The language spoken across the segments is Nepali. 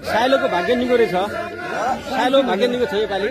साइलोको भाग्य निको रहेछ साइलो भाग्य निको छ योपालि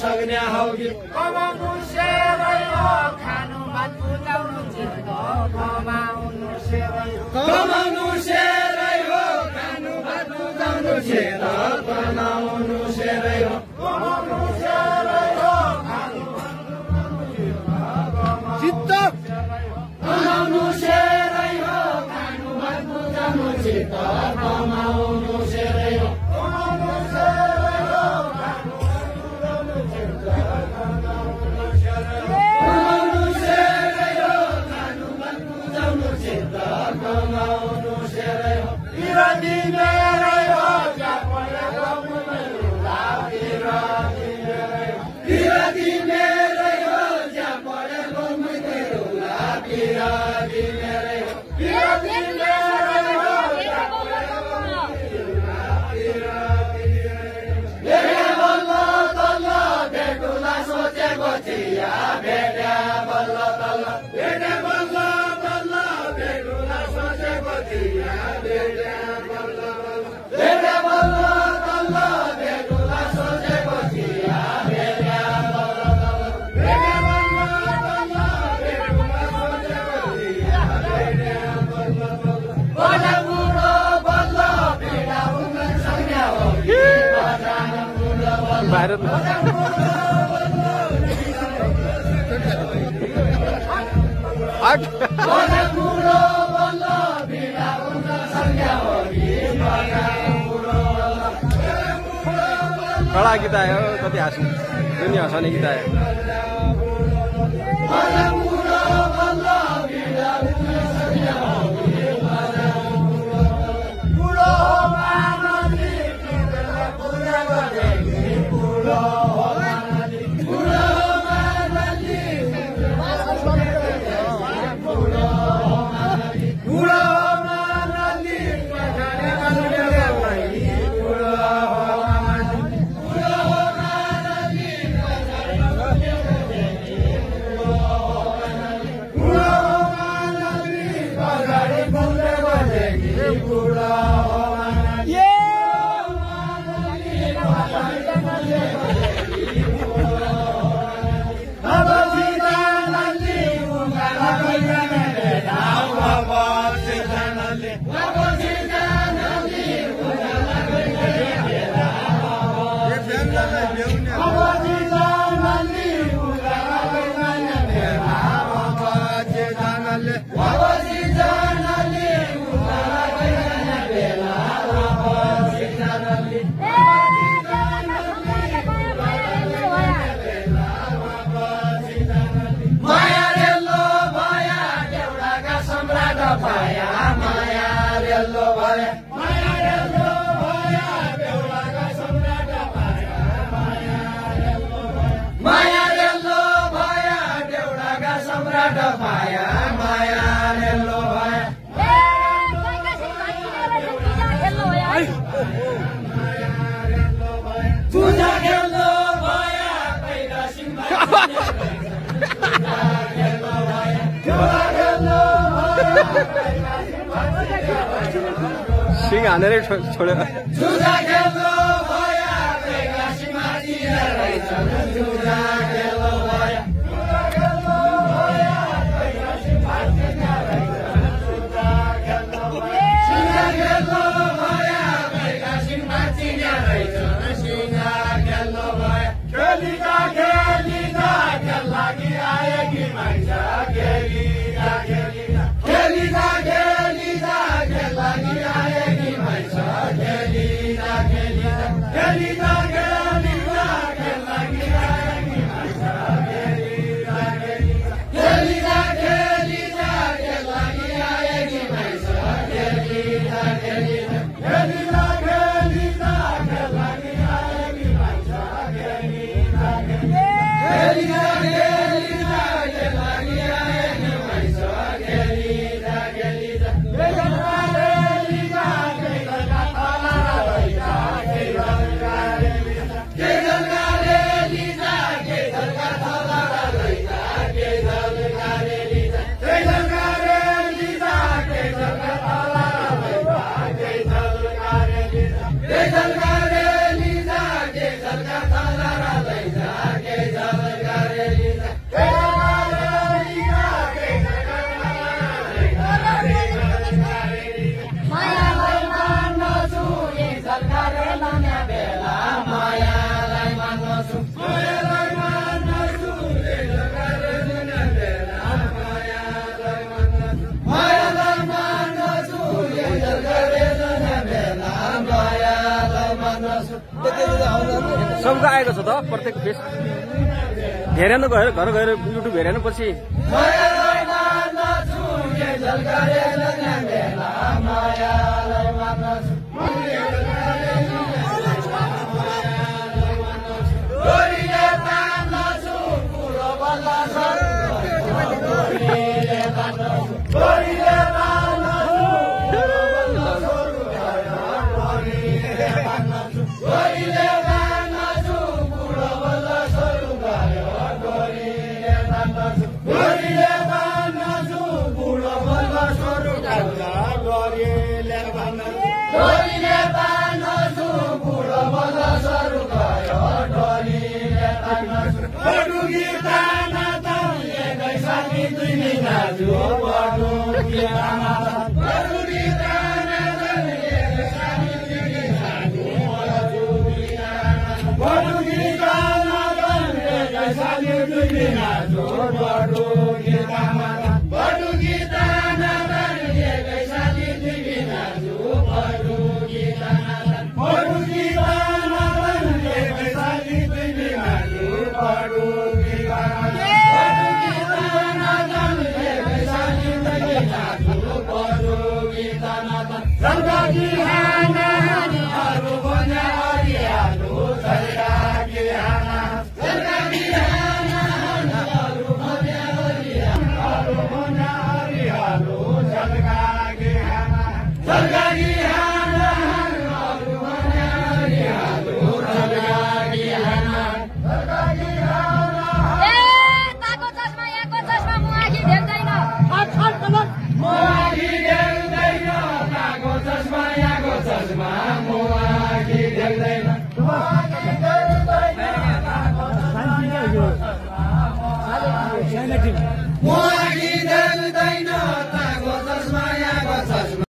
सक्ने दुनियाँ हौ कि कमाउनु सेरै हो खानु भात बुझाउनु चित्त कमाउनु सेरै हो कमाउनु सेरै हो खानु भात बुझाउनु चित्त कमाउनु सेरै हो कमाउनु सेरै हो खानु चित्त कमाउनु सेरै हो खानु भात बुझाउनु चित्त कमाउनु सेरै हो कमाउनु सेरै हो खानु कमाउनु सेरै हो खानु भात बुझाउनु चित्त कमाउनु सेरै हो बिरामी मेरै हो जहाँ परेको मुला बिरामी मेरै हो बिरामी मेरै हो जहाँ परेको मुला बिरामी मेरै हो बिरामी मेरै हो जहाँ परेको मुला बिरामी मेरै हो बल्ल तल्ल भेटुला सोचेको थिया भेट्या बल्ल तल्ल भेट्या बल्ल तल्ल भेटुला सोचेको थिया भेट्या बल्ल तल्ल भेट्या बल्ल तल्ल भेटुला सोचेको थिया भेट्या बल्ल तल्ल भेट्या बल्ल तल्ल भेटुला सोचेको थिया भेट्या बल्ल तल्ल बडा बुढो बल्ल भेटा हुन सक्या हो कि बडा बुढो बल्ल बाहिर आठ बडा बुढो बल्ल भेटा हुन सक्या हो कि बडा बुढो कडा गीत आयो कति हाँस्नु दुनियाँ हँसाउने गीत आयो बडा बुढो बल्ल भेटा हुन सक्या हो कि बडा बुढो मानली कितले पूजा गरे कि बुढो मानली बुढो मानली बुढो मानली पठाने मानले भाइ बुढो मानली बुढो मानली पठाने मानले बुढो मानली पठाने बोल्दै गरे कि बुढो मानली अब सीतानन्दी उकाला गइरहने ठाउँ अब सीतानन्दी अब सीतानन्दी उकाला गइरहने ठाउँ अब सीतानन्दी उकाला गइरहने ठाउँ अब सीतानन्दी अब सीतानन्दी उकाला गइरहने बेला अब सीतानन्दी माया रेलो भया देउडाका सम्राट भया माया रेलो भया माया रेलो भया देउडाका सम्राट भया माया रेलो भया देउडाका सम्राट भया माया रेलो भया पूजा खेल्नु भया पहिला सिंह सिंह हानेरै छोड्यो जुजा खेल्नु भया पहिला सिंहमाथि रहेछ जुजा खेल्नु भया जुजा खेल्नु भया पहिला सिंहमाथि रहेछ जुजा खेल्नु भया जुजा खेल्नु भया पहिला सिंहमाथि रहेछ जुजा खेल्नु भया खेलिँदा खेलिँदा खेल लागि आएकी मान्छे खेलिँदा खेलिँदा खेलिँदा खेलिँदा खेल लागि आएकी मान्छे खेलिँदा खेलिँदा खेलिँदा खेलिँदा खेल लागि सबको आएको छ त प्रत्येक फेस हेरेन गएर घर गएर युट्युब हेरेन पछि China team.